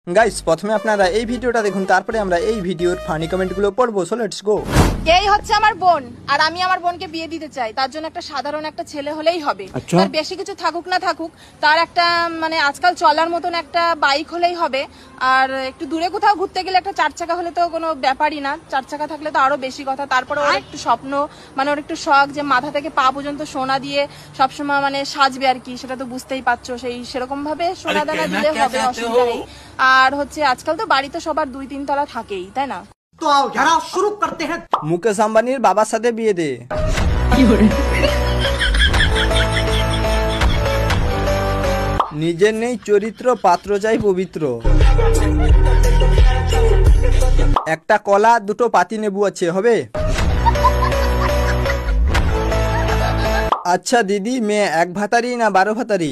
Guys প্রথমে আপনারা এই ভিডিওটা দেখুন, তারপরে আমরা এই ভিডিওর ফানি কমেন্টগুলো পড়বো। So let's go. এই হচ্ছে আমার বোন, আর আমি আমার বোনকে বিয়ে দিতে চাই। তার জন্য একটা সাধারণ একটা ছেলে হলেই হবে। তার বেশি কিছু থাকুক না থাকুক, তার একটা মানে আজকাল চলার মতন একটা বাইক হলেই হবে। আর একটু দূরে কোথাও ঘুরতে গেলে একটা 4 চাকা হলে তো কোনো ব্যাপারই না, 4 চাকা থাকলে তো আরো বেশি কথা। তারপরে ওর একটু স্বপ্ন, মানে ওর একটু শখ যে মাথা থেকে পা পর্যন্ত সোনা দিয়ে সবসময় মানে সাজবে আর কি, সেটা তো বুঝতেই পারছো। সেরকম ভাবে সোনা দানা দিলে হবে, অসুবিধা নেই। আর হচ্ছে আজকাল তো বাড়িতে সবার 2-3 তলা থাকেই, তাই না? तो आओ जरा शुरू करते हैं। মুকেশ আম্বানির বাবার সাথে বিয়ে দে। নিজের নেই চরিত্র, পাত্র চাই পবিত্র। একটা কলা, 2টো পাতি লেবু আছে, হবে? আচ্ছা দিদি, মেয়ে 1 ভাতারি না 12 ভাতারি?